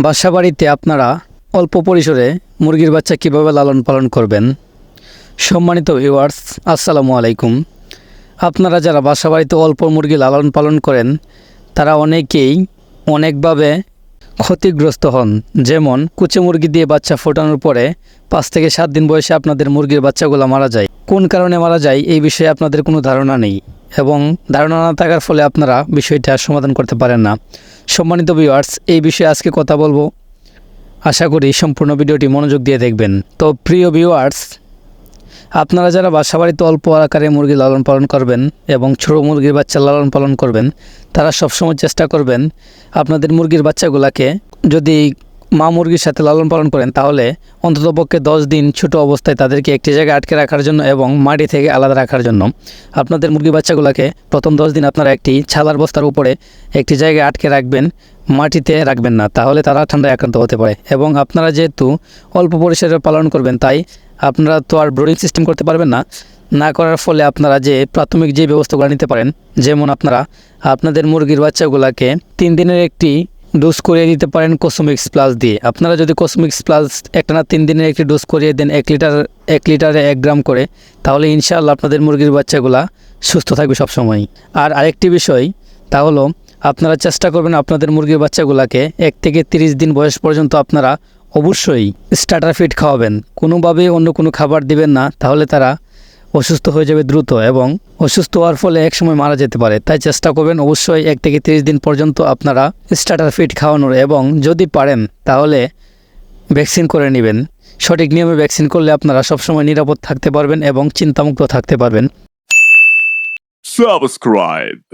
বাসাবাড়িতে আপনারা অল্প পরিসরে মুরগির বাচ্চা কীভাবে লালন পালন করবেন। সম্মানিত ভিউয়ার্স, আসসালামু আলাইকুম। আপনারা যারা বাসাবাড়িতে অল্প মুরগি লালন পালন করেন তারা অনেকেই অনেকভাবে ক্ষতিগ্রস্ত হন। যেমন কুচে মুরগি দিয়ে বাচ্চা ফোটানোর পরে 5 থেকে 7 দিন বয়সে আপনাদের মুরগির বাচ্চাগুলো মারা যায়। কোন কারণে মারা যায় এই বিষয়ে আপনাদের কোনো ধারণা নেই এবং ধারণা না থাকার ফলে আপনারা বিষয়টা সমাধান করতে পারেন না। সম্মানিত ভিউয়ার্স, এই বিষয়ে আজকে কথা বলবো। আশা করি সম্পূর্ণ ভিডিওটি মনোযোগ দিয়ে দেখবেন। তো প্রিয় ভিউয়ার্স, আপনারা যারা বাসাবাড়িতে অল্প আকারে মুরগি লালন পালন করবেন এবং ছোটো মুরগির বাচ্চা লালন পালন করবেন, তারা সবসময় চেষ্টা করবেন আপনাদের মুরগির বাচ্চাগুলোকে যদি মা মুরগির সাথে লালন পালন করেন তাহলে অন্ততপক্ষে 10 দিন ছোট অবস্থায় তাদেরকে একটি জায়গায় আটকে রাখার জন্য এবং মাটি থেকে আলাদা রাখার জন্য আপনাদের মুরগির বাচ্চাগুলোকে প্রথম 10 দিন আপনারা একটি ছালার বস্তার উপরে একটি জায়গায় আটকে রাখবেন, মাটিতে রাখবেন না, তাহলে তারা ঠান্ডায় আক্রান্ত হতে পারে। এবং আপনারা যেহেতু অল্প পরিসরে পালন করবেন তাই আপনারা তো আর ব্রোডিং সিস্টেম করতে পারবেন না করার ফলে আপনারা যে প্রাথমিক যে ব্যবস্থাগুলো নিতে পারেন, যেমন আপনারা আপনাদের মুরগির বাচ্চাগুলোকে 3 দিনের একটি ডোজ করিয়ে দিতে পারেন কসমিক্স প্লাস দিয়ে। আপনারা যদি কসমিক্স প্লাস একটানা 3 দিনের একটি ডোজ করিয়ে দেন 1 লিটারে 1 গ্রাম করে, তাহলে ইনশাআল্লাহ আপনাদের মুরগির বাচ্চাগুলা সুস্থ থাকবে সবসময়। আর আরেকটি বিষয় তা হলো আপনারা চেষ্টা করবেন আপনাদের মুরগির বাচ্চাগুলোকে 1 থেকে 30 দিন বয়স পর্যন্ত আপনারা অবশ্যই স্টার্টার ফিড খাওয়াবেন। কোনোভাবেই অন্য কোনো খাবার দিবেন না, তাহলে তারা অসুস্থ হয়ে যাবে দ্রুত এবং অসুস্থ হওয়ার ফলে একসময় মারা যেতে পারে। তাই চেষ্টা করবেন অবশ্যই 1 থেকে 30 দিন পর্যন্ত আপনারা স্টার্টার ফিড খাওয়ানোর, এবং যদি পারেন তাহলে ভ্যাকসিন করে নেবেন। সঠিক নিয়মে ভ্যাকসিন করলে আপনারা সবসময় নিরাপদ থাকতে পারবেন এবং চিন্তামুক্ত থাকতে পারবেন। Subscribe.